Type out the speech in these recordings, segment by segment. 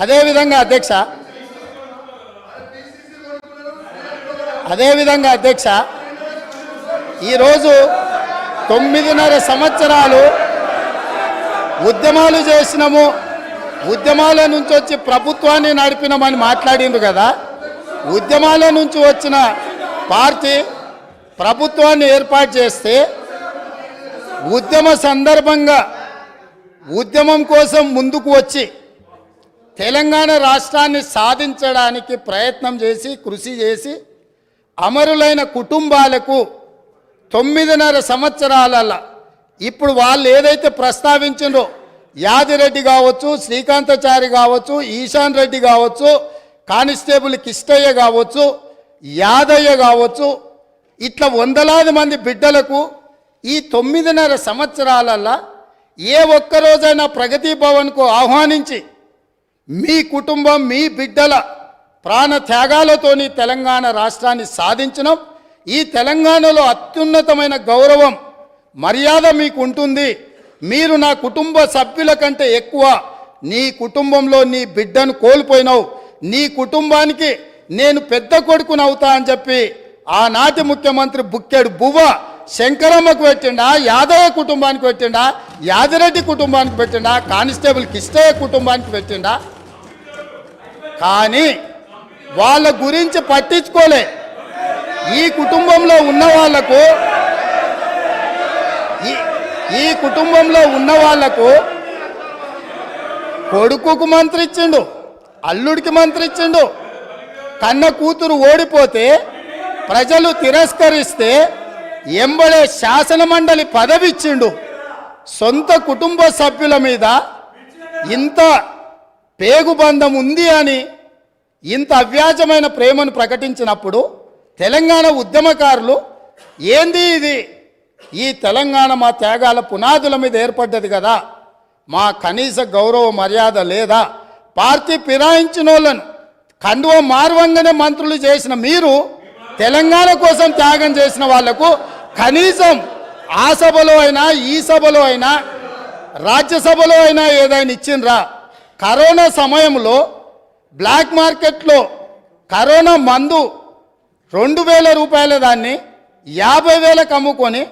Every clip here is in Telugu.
అదేవిధంగా అధ్యక్ష ఈరోజు 9.5 సంవత్సరాలు ఉద్యమాలు చేసినాము, ఉద్యమాల నుంచి వచ్చి ప్రభుత్వాన్ని నడిపినామని మాట్లాడిండ్రు కదా. ఉద్యమాల నుంచి వచ్చిన పార్టీ ప్రభుత్వాన్ని ఏర్పాటు చేస్తే ఉద్యమ సందర్భంగా ఉద్యమం కోసం ముందుకు వచ్చి తెలంగాణ రాష్ట్రాన్ని సాధించడానికి ప్రయత్నం చేసి కృషి చేసి అమరులైన కుటుంబాలకు 9.5 సంవత్సరాలలో ఇప్పుడు వాళ్ళు ఏదైతే ప్రస్తావించిందో యాదిరెడ్డి కావచ్చు, శ్రీకాంతాచారి కావచ్చు, ఈశాన్ రెడ్డి కావచ్చు, కానిస్టేబుల్ కిష్టయ్య కావచ్చు, యాదయ్య కావచ్చు, ఇట్లా వందలాది మంది బిడ్డలకు ఈ 9.5 సంవత్సరాలలో ఏ ఒక్కరోజైనా ప్రగతి భవన్కు ఆహ్వానించి మీ కుటుంబం మీ బిడ్డల ప్రాణ త్యాగాలతోని తెలంగాణ రాష్ట్రాన్ని సాధించడం, ఈ తెలంగాణలో అత్యున్నతమైన గౌరవం మర్యాద మీకు ఉంటుంది, మీరు నా కుటుంబ సభ్యుల కంటే ఎక్కువ నీ కుటుంబంలో నీ బిడ్డను కోల్పోయినావు, నీ కుటుంబానికి నేను పెద్ద కొడుకుని అవుతా అని చెప్పి ఆనాటి ముఖ్యమంత్రి బుక్కెడు బువ్వ శంకరమ్మకు పెట్టిండా, యాదయ్య కుటుంబానికి పెట్టిండా, యాదిరెడ్డి కుటుంబానికి పెట్టిండా, కానిస్టేబుల్ కిష్టయ్య కుటుంబానికి పెట్టిండా. కానీ వాళ్ళ గురించి పట్టించుకోలే. ఈ కుటుంబంలో ఉన్న వాళ్లకు కొడుకుకు మంత్రి ఇచ్చిండు, అల్లుడికి మంత్రి ఇచ్చిండు, కన్న కూతురు ఓడిపోతే ప్రజలు తిరస్కరిస్తే ఎంబడే శాసన మండలి పదవి ఇచ్చిండు. సొంత కుటుంబ సభ్యుల మీద ఇంత పేగుబంధం ఉంది అని ఇంత అవ్యాజమైన ప్రేమను ప్రకటించినప్పుడు తెలంగాణ ఉద్యమకారులు ఏంది ఇది, ఈ తెలంగాణ మా త్యాగాల పునాదుల మీద ఏర్పడ్డది కదా, మా కనీస గౌరవ మర్యాద లేదా, పార్టీ ఫిరాయించిన వాళ్ళను కండువ మార్వంగానే మంత్రులు చేసిన మీరు తెలంగాణ కోసం త్యాగం చేసిన వాళ్లకు కనీసం ఆ సభలో అయినా ఈ సభలో అయినా రాజ్యసభలో అయినా ఏదైనా ఇచ్చిండ్రా? కరోనా సమయంలో బ్లాక్ మార్కెట్లో కరోనా మందు 2,000 రూపాయల దాన్ని 50,000కు అమ్ముకొని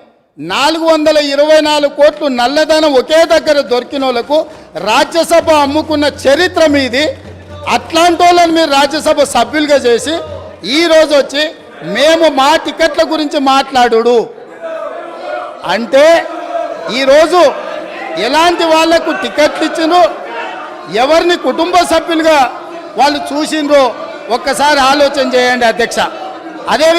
424 కోట్లు నల్లధనం ఒకే దగ్గర దొరికిన వాళ్ళకు రాజ్యసభ అమ్ముకున్న చరిత్ర మీది. అట్లాంటి వాళ్ళని మీరు రాజ్యసభ సభ్యులుగా చేసి ఈరోజు వచ్చి మేము మా టికెట్ల గురించి మాట్లాడు అంటే ఈరోజు ఎలాంటి వాళ్లకు టికెట్లు ఇచ్చినో ఎవరిని కుటుంబ సభ్యులుగా వాళ్ళు చూసిండ్రో ఒక్కసారి ఆలోచన చేయండి అధ్యక్ష. అదే